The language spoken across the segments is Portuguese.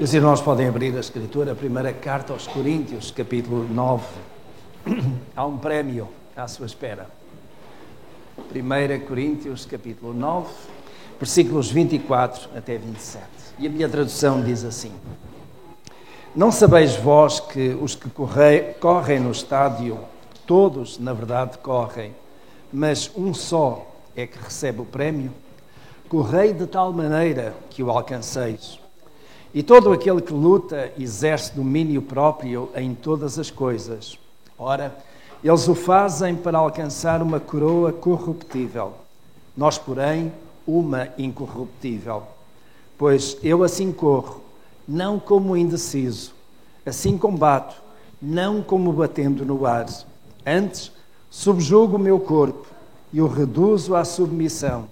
Os irmãos podem abrir a Escritura, a primeira carta aos Coríntios, capítulo 9. Há um prémio à sua espera. 1 Coríntios, capítulo 9, versículos 24 até 27. E a minha tradução diz assim: Não sabeis vós que os que correm no estádio, todos, na verdade, correm, mas um só é que recebe o prémio? Correi de tal maneira que o alcanceis. E todo aquele que luta exerce domínio próprio em todas as coisas. Ora, eles o fazem para alcançar uma coroa corruptível. Nós, porém, uma incorruptível. Pois eu assim corro, não como indeciso. Assim combato, não como batendo no ar. Antes, subjugo o meu corpo e o reduzo à submissão,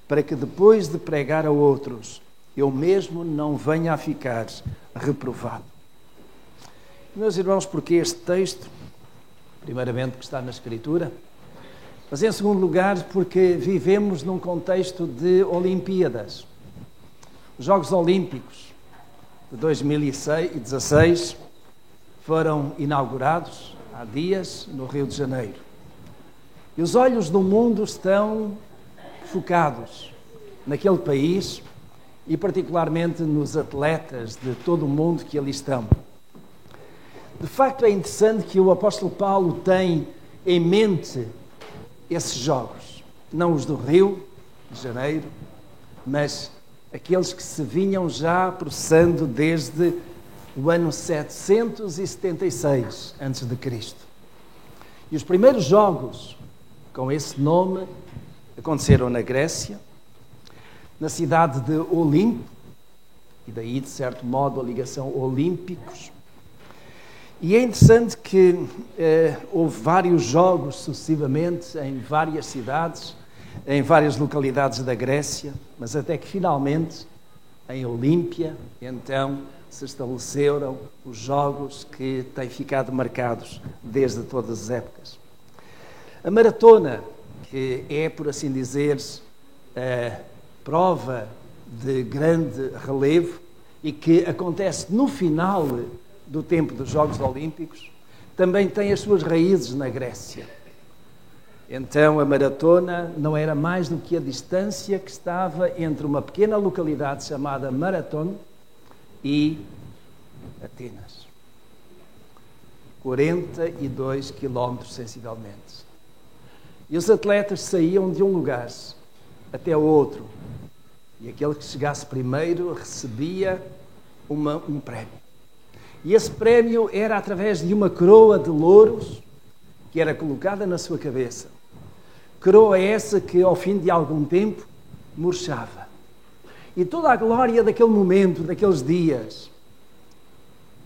para que depois de pregar a outros, eu mesmo não venha a ficar reprovado. Meus irmãos, porque este texto, primeiramente que está na Escritura, mas em segundo lugar porque vivemos num contexto de Olimpíadas. Os Jogos Olímpicos de 2016 foram inaugurados há dias no Rio de Janeiro. E os olhos do mundo estão focados naquele país e particularmente nos atletas de todo o mundo que ali estão. De facto, é interessante que o apóstolo Paulo tem em mente esses jogos, não os do Rio de Janeiro, mas aqueles que se vinham já processando desde o ano 776 a.C. E os primeiros jogos com esse nome aconteceram na Grécia, na cidade de Olimpo, e daí, de certo modo, a ligação olímpicos. E é interessante que houve vários jogos sucessivamente em várias cidades, em várias localidades da Grécia, mas até que finalmente, em Olímpia, então se estabeleceram os jogos que têm ficado marcados desde todas as épocas. A maratona, que é, por assim dizer, prova de grande relevo e que acontece no final do tempo dos Jogos Olímpicos, também tem as suas raízes na Grécia. Então a maratona não era mais do que a distância que estava entre uma pequena localidade chamada Marathon e Atenas. 42 quilómetros, sensivelmente. E os atletas saíam de um lugar até o outro. E aquele que chegasse primeiro recebia um prémio. E esse prémio era através de uma coroa de louros que era colocada na sua cabeça. Coroa essa que, ao fim de algum tempo, murchava. E toda a glória daquele momento, daqueles dias,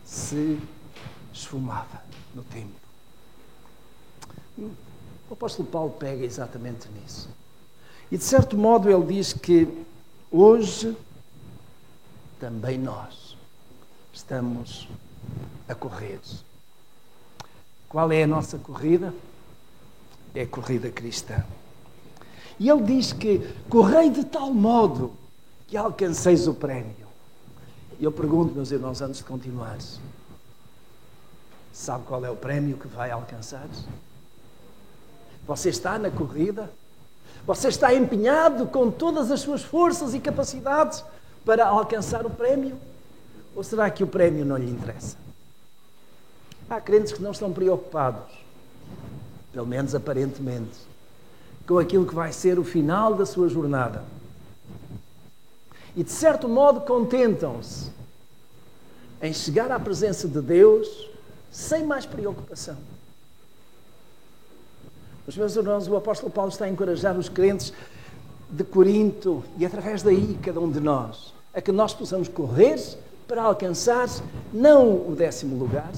se esfumava no tempo. O apóstolo Paulo pega exatamente nisso. E, de certo modo, ele diz que hoje também nós estamos a correr. Qual é a nossa corrida? É a corrida cristã. E ele diz que correi de tal modo que alcanceis o prémio. E eu pergunto, meus irmãos, antes de continuar, sabe qual é o prémio que vai alcançar? Você está na corrida? Você está empenhado com todas as suas forças e capacidades para alcançar o prémio? Ou será que o prémio não lhe interessa? Há crentes que não estão preocupados, pelo menos aparentemente, com aquilo que vai ser o final da sua jornada. E, de certo modo, contentam-se em chegar à presença de Deus sem mais preocupação. Os meus irmãos, o apóstolo Paulo está a encorajar os crentes de Corinto e, através daí, cada um de nós, a que nós possamos correr para alcançar não o 10º lugar,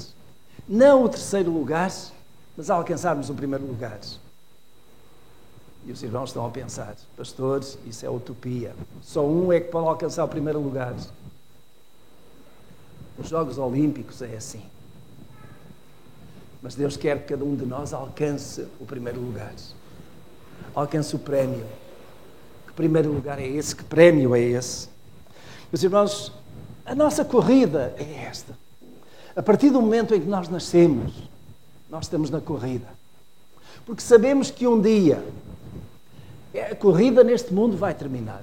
não o 3º lugar, mas alcançarmos o 1º lugar. E os irmãos estão a pensar, pastores, isso é utopia. Só um é que pode alcançar o 1º lugar. Os Jogos Olímpicos é assim. Mas Deus quer que cada um de nós alcance o 1º lugar. Alcance o prémio. Que 1º lugar é esse? Que prémio é esse? Meus irmãos, A nossa corrida é esta. A partir do momento em que nós nascemos, nós estamos na corrida. Porque sabemos que um dia a corrida neste mundo vai terminar.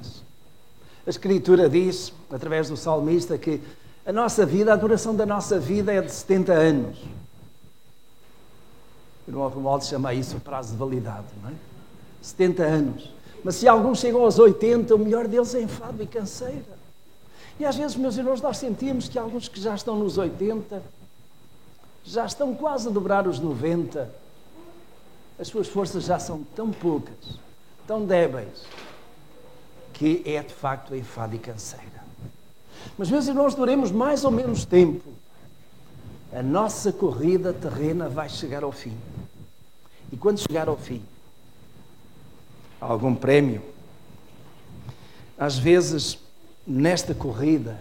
A Escritura diz, através do salmista, que a nossa vida, a duração da nossa vida é de 70 anos. O irmão Romualdo chama isso o prazo de validade, não é? 70 anos. Mas se alguns chegam aos 80, o melhor deles é enfado e canseira. E às vezes, meus irmãos, nós sentimos que alguns que já estão nos 80, já estão quase a dobrar os 90, as suas forças já são tão poucas, tão débeis, que é de facto enfado e canseira. Mas, meus irmãos, duremos mais ou menos tempo, a nossa corrida terrena vai chegar ao fim. E quando chegar ao fim, há algum prémio? Às vezes, nesta corrida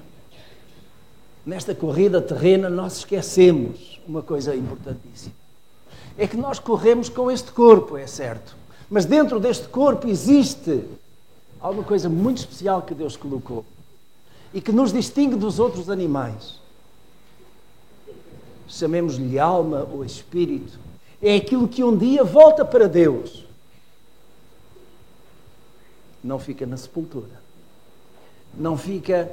terrena, nós esquecemos uma coisa importantíssima. É que nós corremos com este corpo, é certo. Mas dentro deste corpo existe alguma coisa muito especial que Deus colocou e que nos distingue dos outros animais. Chamemos-lhe alma ou espírito. É aquilo que um dia volta para Deus. Não fica na sepultura. Não fica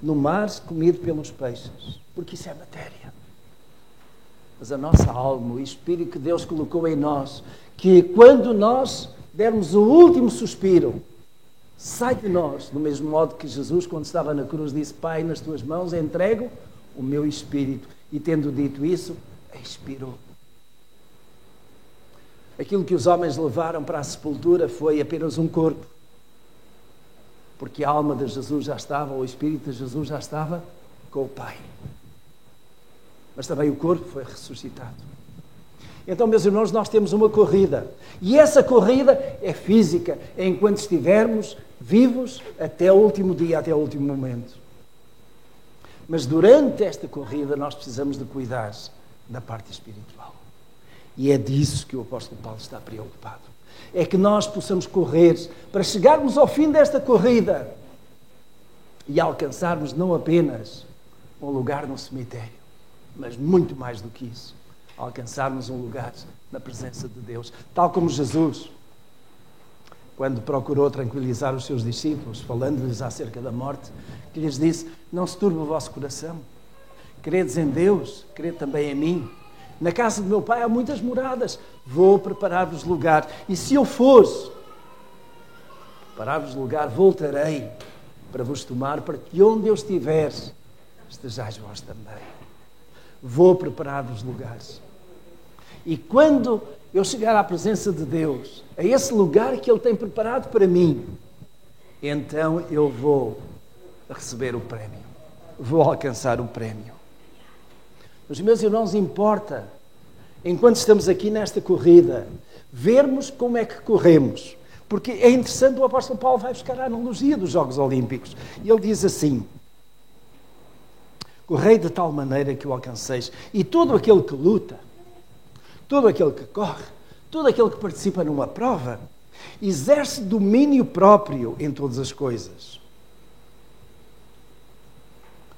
no mar comido pelos peixes, porque isso é matéria. Mas a nossa alma, o espírito que Deus colocou em nós, que quando nós dermos o último suspiro, sai de nós, do mesmo modo que Jesus, quando estava na cruz, disse: Pai, nas tuas mãos entrego o meu espírito. E tendo dito isso, expirou. Aquilo que os homens levaram para a sepultura foi apenas um corpo, porque a alma de Jesus já estava, o espírito de Jesus já estava com o Pai. Mas também o corpo foi ressuscitado. Então, meus irmãos, nós temos uma corrida. E essa corrida é física, é enquanto estivermos vivos até o último dia, até o último momento. Mas durante esta corrida nós precisamos de cuidar da parte espiritual. E é disso que o apóstolo Paulo está preocupado. É que nós possamos correr para chegarmos ao fim desta corrida e alcançarmos não apenas um lugar no cemitério, mas muito mais do que isso, alcançarmos um lugar na presença de Deus, tal como Jesus, quando procurou tranquilizar os seus discípulos, falando-lhes acerca da morte, que lhes disse: não se turbe o vosso coração, credes em Deus, crede também em mim. Na casa do meu Pai há muitas moradas, vou preparar-vos lugar, e se eu for preparar-vos lugar, voltarei para vos tomar, para que onde eu estiver, estejais vós também. Vou preparar-vos lugares. E quando eu chegar à presença de Deus, a esse lugar que Ele tem preparado para mim, então eu vou receber o prémio. Vou alcançar o prémio. Mas, meus irmãos, importa, enquanto estamos aqui nesta corrida, vermos como é que corremos. Porque é interessante, o apóstolo Paulo vai buscar a analogia dos Jogos Olímpicos. E ele diz assim: correi de tal maneira que o alcanceis. E todo aquele que luta, todo aquele que corre, todo aquele que participa numa prova, exerce domínio próprio em todas as coisas.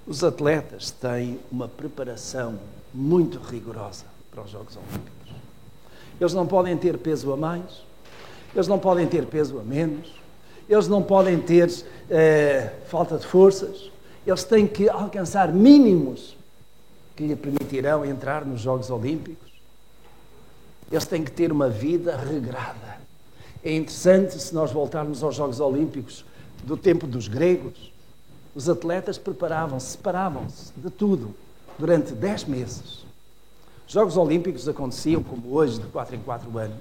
Os atletas têm uma preparação muito rigorosa para os Jogos Olímpicos. Eles não podem ter peso a mais, eles não podem ter peso a menos, eles não podem ter falta de forças, eles têm que alcançar mínimos que lhe permitirão entrar nos Jogos Olímpicos. Eles têm que ter uma vida regrada. É interessante, se nós voltarmos aos Jogos Olímpicos do tempo dos gregos, os atletas preparavam-se, separavam-se de tudo durante 10 meses. Os Jogos Olímpicos aconteciam, como hoje, de 4 em 4 anos.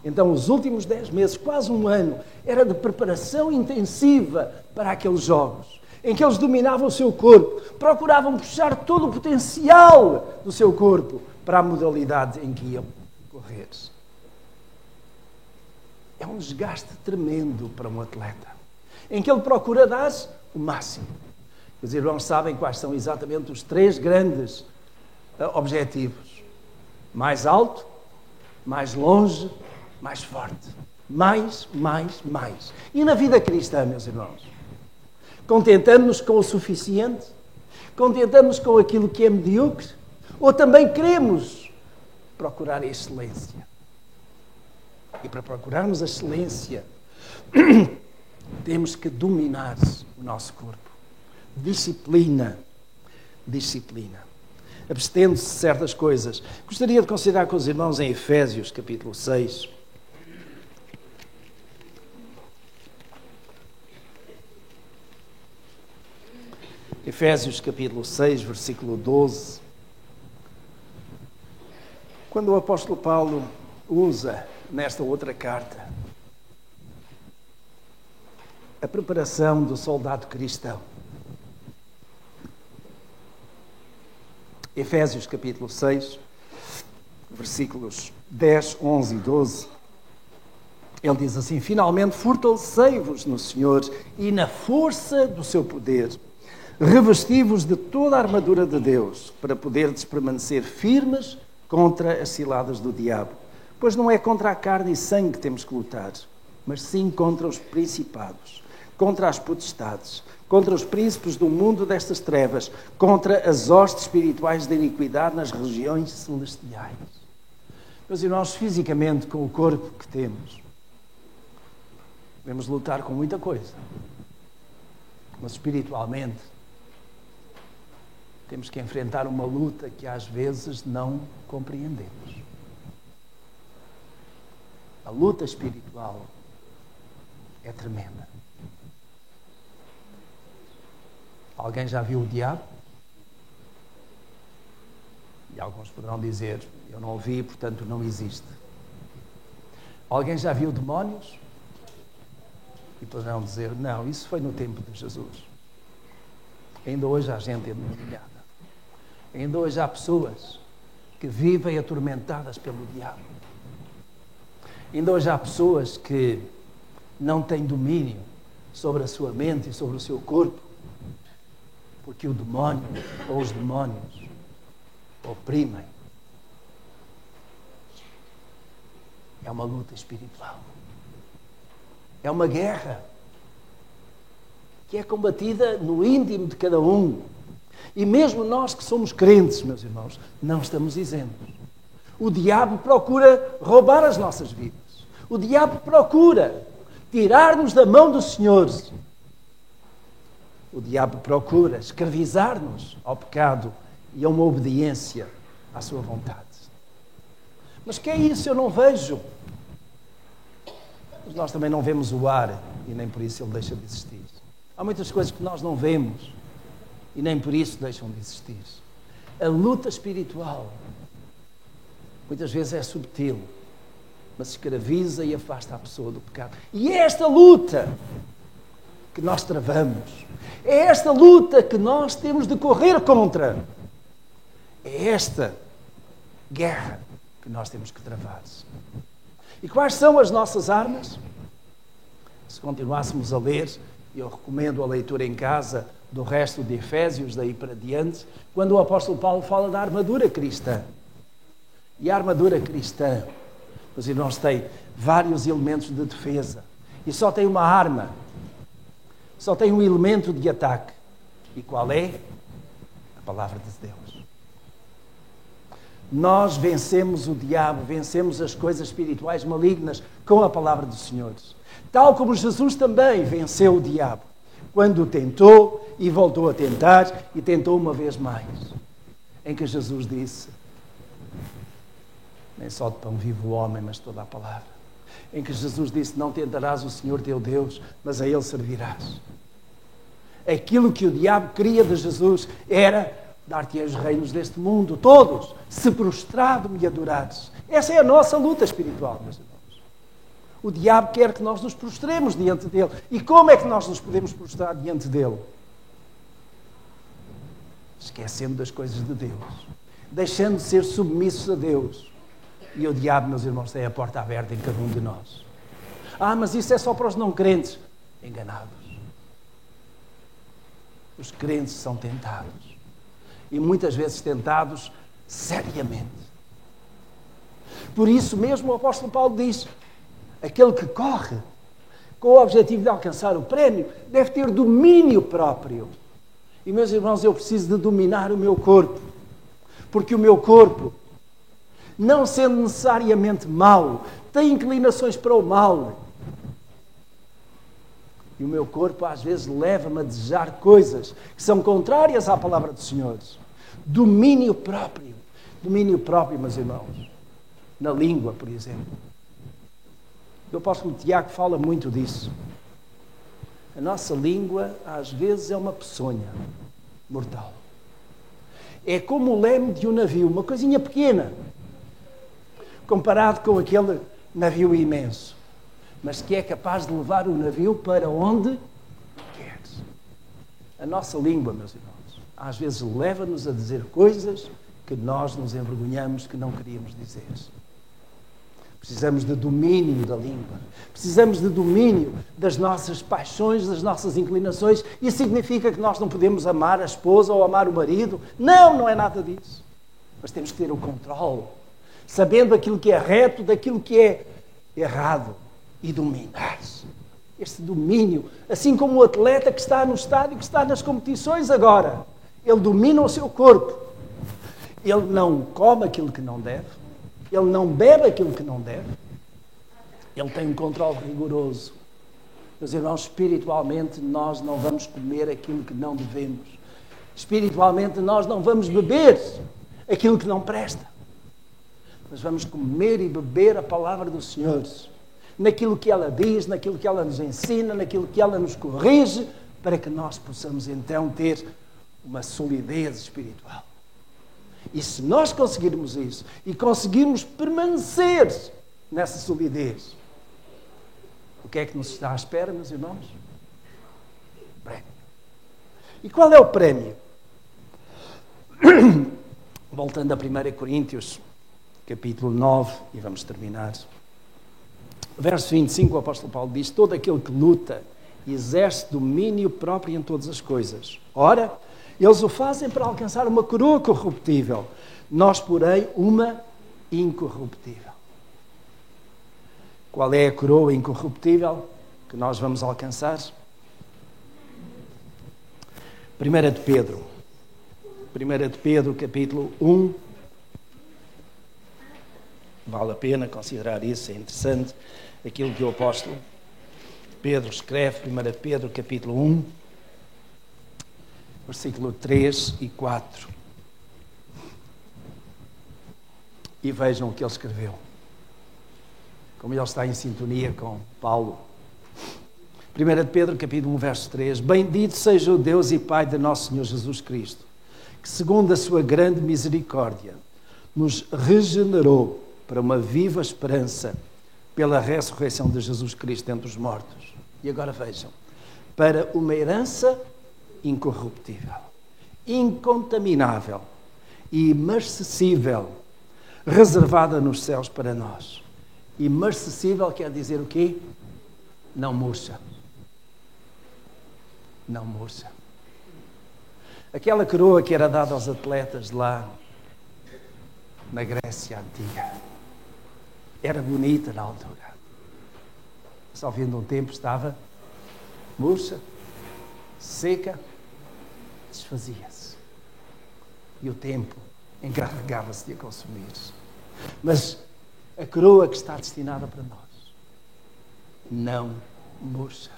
Então, os últimos 10 meses, quase um ano, era de preparação intensiva para aqueles Jogos, em que eles dominavam o seu corpo, procuravam puxar todo o potencial do seu corpo para a modalidade em que iam correr. É um desgaste tremendo para um atleta, em que ele procura dar o máximo. Os irmãos sabem quais são exatamente os 3 grandes objetivos: mais alto, mais longe, mais forte. Mais, mais, mais. E na vida cristã, meus irmãos? Contentamos-nos com o suficiente? Contentamos com aquilo que é medíocre? Ou também queremos procurar a excelência? E para procurarmos a excelência, temos que dominar o nosso corpo. Disciplina. Abstendo-se de certas coisas. Gostaria de considerar com os irmãos em Efésios, capítulo 6. Efésios, capítulo 6, versículo 12. Quando o apóstolo Paulo usa, nesta outra carta, a preparação do soldado cristão. Efésios capítulo 6, versículos 10, 11 e 12. Ele diz assim: finalmente fortalecei-vos no Senhor e na força do seu poder. Revesti-vos de toda a armadura de Deus, para poderdes permanecer firmes contra as ciladas do diabo. Pois não é contra a carne e sangue que temos que lutar, mas sim contra os principados, contra as potestades, contra os príncipes do mundo destas trevas, contra as hostes espirituais de iniquidade nas regiões celestiais. Meus irmãos, fisicamente, com o corpo que temos, devemos lutar com muita coisa. Mas espiritualmente, temos que enfrentar uma luta que às vezes não compreendemos. A luta espiritual é tremenda. Alguém já viu o diabo? E alguns poderão dizer: eu não o vi, portanto não existe. Alguém já viu demónios? E poderão dizer: não, isso foi no tempo de Jesus. Ainda hoje há gente endemoniada. Ainda hoje há pessoas que vivem atormentadas pelo diabo. Ainda hoje há pessoas que não têm domínio sobre a sua mente e sobre o seu corpo, porque o demónio ou os demónios oprimem. É uma luta espiritual. É uma guerra que é combatida no íntimo de cada um. E mesmo nós que somos crentes, meus irmãos, não estamos isentos. O diabo procura roubar as nossas vidas. O diabo procura tirar-nos da mão do Senhor. O diabo procura escravizar-nos ao pecado e a uma obediência à sua vontade. Mas que é isso? Eu não vejo. Mas nós também não vemos o ar e nem por isso ele deixa de existir. Há muitas coisas que nós não vemos e nem por isso deixam de existir. A luta espiritual muitas vezes é subtil, mas escraviza e afasta a pessoa do pecado. E é esta luta que nós travamos. É esta luta que nós temos de correr contra. É esta guerra que nós temos que travar. E quais são as nossas armas? Se continuássemos a ler, eu recomendo a leitura em casa do resto de Efésios, daí para diante, quando o apóstolo Paulo fala da armadura cristã. E a armadura cristã, os irmãos, tem vários elementos de defesa. E só tem uma arma. Só tem um elemento de ataque. E qual é? A palavra de Deus. Nós vencemos o diabo, vencemos as coisas espirituais malignas com a palavra do Senhor. Tal como Jesus também venceu o diabo, quando tentou e voltou a tentar e tentou uma vez mais. Em que Jesus disse: nem só de pão vive o homem, mas toda a palavra. Em que Jesus disse: não tentarás o Senhor teu Deus, mas a Ele servirás. Aquilo que o diabo queria de Jesus era dar-te os reinos deste mundo, todos, se prostrado me adorares. Essa é a nossa luta espiritual, meus irmãos. O diabo quer que nós nos prostremos diante dele. E como é que nós nos podemos prostrar diante dele? Esquecendo das coisas de Deus. Deixando de ser submissos a Deus. E o diabo, meus irmãos, tem a porta aberta em cada um de nós. Ah, mas isso é só para os não crentes. Enganados. Os crentes são tentados. E muitas vezes tentados seriamente. Por isso mesmo o apóstolo Paulo diz: aquele que corre com o objetivo de alcançar o prémio deve ter domínio próprio. E, meus irmãos, eu preciso de dominar o meu corpo. Porque o meu corpo, não sendo necessariamente mau, tem inclinações para o mal. E o meu corpo, às vezes, leva-me a desejar coisas que são contrárias à palavra do Senhor. Domínio próprio. Domínio próprio, meus irmãos. Na língua, por exemplo. O apóstolo Tiago fala muito disso. A nossa língua, às vezes, é uma peçonha mortal. É como o leme de um navio, uma coisinha pequena, comparado com aquele navio imenso, mas que é capaz de levar o navio para onde quer. A nossa língua, meus irmãos, às vezes leva-nos a dizer coisas que nós nos envergonhamos, que não queríamos dizer. Precisamos de domínio da língua. Precisamos de domínio das nossas paixões, das nossas inclinações. Isso significa que nós não podemos amar a esposa ou amar o marido? Não, não é nada disso. Mas temos que ter o controle, sabendo aquilo que é reto, daquilo que é errado, e dominar-se. Este domínio, assim como o atleta que está no estádio, que está nas competições agora, ele domina o seu corpo. Ele não come aquilo que não deve. Ele não bebe aquilo que não deve. Ele tem um controle rigoroso. Meus irmãos, espiritualmente nós não vamos comer aquilo que não devemos. Espiritualmente nós não vamos beber aquilo que não presta. Mas vamos comer e beber a palavra do Senhor. Naquilo que ela diz, naquilo que ela nos ensina, naquilo que ela nos corrige, para que nós possamos então ter uma solidez espiritual. E se nós conseguirmos isso, e conseguirmos permanecer nessa solidez, o que é que nos está à espera, meus irmãos? Prémio. E qual é o prémio? Voltando a 1 Coríntios, capítulo 9, e vamos terminar. Verso 25, o apóstolo Paulo diz: todo aquele que luta exerce domínio próprio em todas as coisas. Ora, eles o fazem para alcançar uma coroa corruptível. Nós, porém, uma incorruptível. Qual é a coroa incorruptível que nós vamos alcançar? 1 de Pedro. 1 de Pedro, capítulo 1. Vale a pena considerar isso, é interessante. Aquilo que o apóstolo Pedro escreve, 1 de Pedro, capítulo 1. Versículo 3 e 4. E vejam o que ele escreveu. Como ele está em sintonia com Paulo. 1 de Pedro, capítulo 1, verso 3. Bendito seja o Deus e Pai de nosso Senhor Jesus Cristo, que segundo a sua grande misericórdia, nos regenerou para uma viva esperança pela ressurreição de Jesus Cristo dentre os mortos. E agora vejam. Para uma herança incorruptível, incontaminável e imarcessível, reservada nos céus para nós. Imarcessível quer dizer o quê? Não murcha. Não murcha. Aquela coroa que era dada aos atletas lá na Grécia Antiga era bonita na altura. Só vindo um tempo estava murcha, seca, desfazia-se. E o tempo encarregava-se de a consumir. Mas a coroa que está destinada para nós não murcha.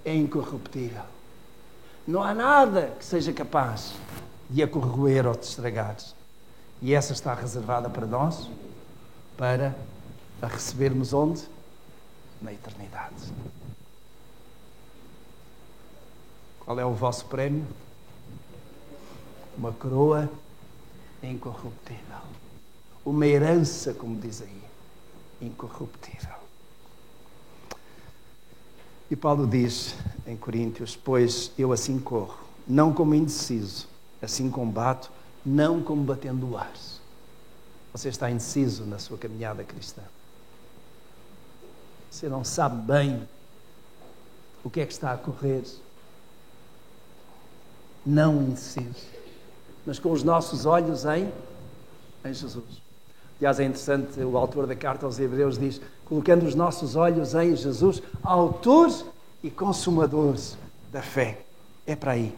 É incorruptível. Não há nada que seja capaz de a corroer ou de estragar. E essa está reservada para nós, para a recebermos onde? Na eternidade. Qual é o vosso prémio? Uma coroa incorruptível. Uma herança, como diz aí, incorruptível. E Paulo diz em Coríntios: pois eu assim corro, não como indeciso, assim combato, não como batendo o ar. Você está indeciso na sua caminhada cristã. Você não sabe bem o que é que está a correr. Não indeciso, mas com os nossos olhos em Jesus. Aliás, é interessante, o autor da carta aos Hebreus diz: colocando os nossos olhos em Jesus, autor e consumador da fé. É para aí.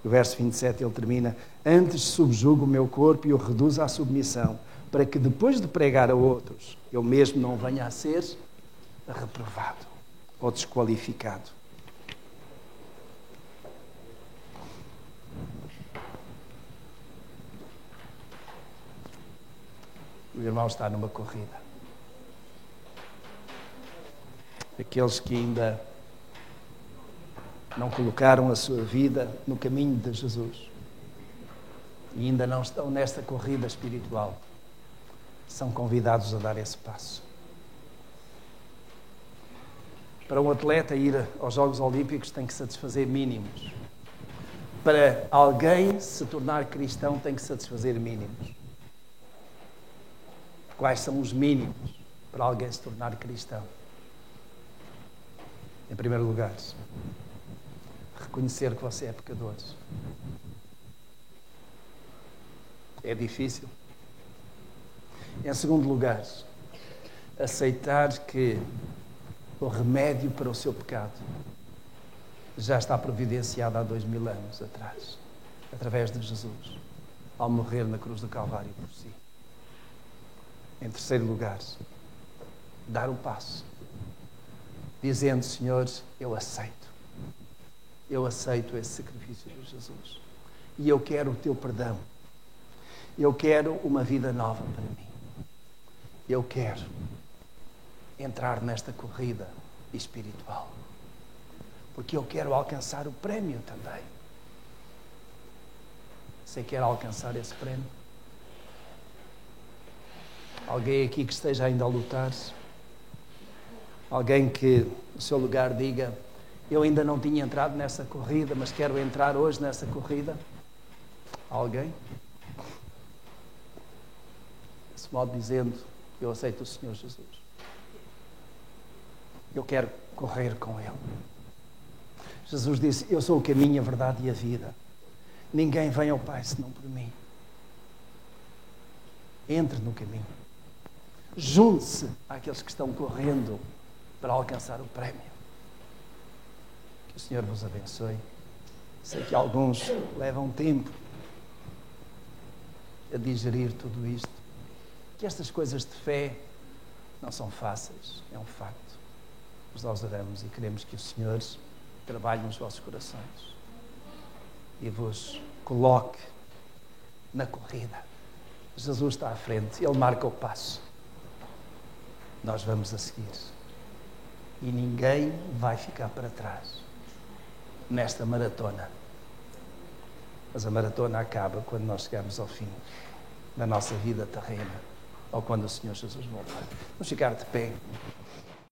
No verso 27 ele termina: antes subjugo o meu corpo e o reduzo à submissão, para que depois de pregar a outros, eu mesmo não venha a ser reprovado ou desqualificado. O irmão está numa corrida. Aqueles que ainda não colocaram a sua vida no caminho de Jesus e ainda não estão nesta corrida espiritual, são convidados a dar esse passo. Para um atleta ir aos Jogos Olímpicos tem que satisfazer mínimos. Para alguém se tornar cristão tem que satisfazer mínimos. Quais são os mínimos para alguém se tornar cristão? Em primeiro lugar, reconhecer que você é pecador. É difícil. Em segundo lugar, aceitar que o remédio para o seu pecado já está providenciado há 2000 anos atrás, através de Jesus, ao morrer na cruz do Calvário por si. Em terceiro lugar, dar o passo, dizendo: Senhor, eu aceito esse sacrifício de Jesus e eu quero o teu perdão, eu quero uma vida nova para mim, eu quero entrar nesta corrida espiritual, porque eu quero alcançar o prémio também. Você quer alcançar esse prémio? Alguém aqui que esteja ainda a lutar? Alguém que no seu lugar diga: eu ainda não tinha entrado nessa corrida, mas quero entrar hoje nessa corrida? Alguém? Desse modo dizendo: eu aceito o Senhor Jesus. Eu quero correr com Ele. Jesus disse: eu sou o caminho, a verdade e a vida. Ninguém vem ao Pai senão por mim. Entre no caminho. Junte-se àqueles que estão correndo para alcançar o prémio. Que o Senhor vos abençoe. Sei que alguns levam tempo a digerir tudo isto. Que estas coisas de fé não são fáceis, é um facto. Mas nós oramos e queremos que o Senhor trabalhe nos vossos corações e vos coloque na corrida. Jesus está à frente, Ele marca o passo. Nós vamos a seguir. E ninguém vai ficar para trás nesta maratona. Mas a maratona acaba quando nós chegamos ao fim da nossa vida terrena ou quando o Senhor Jesus voltar. Vamos ficar de pé.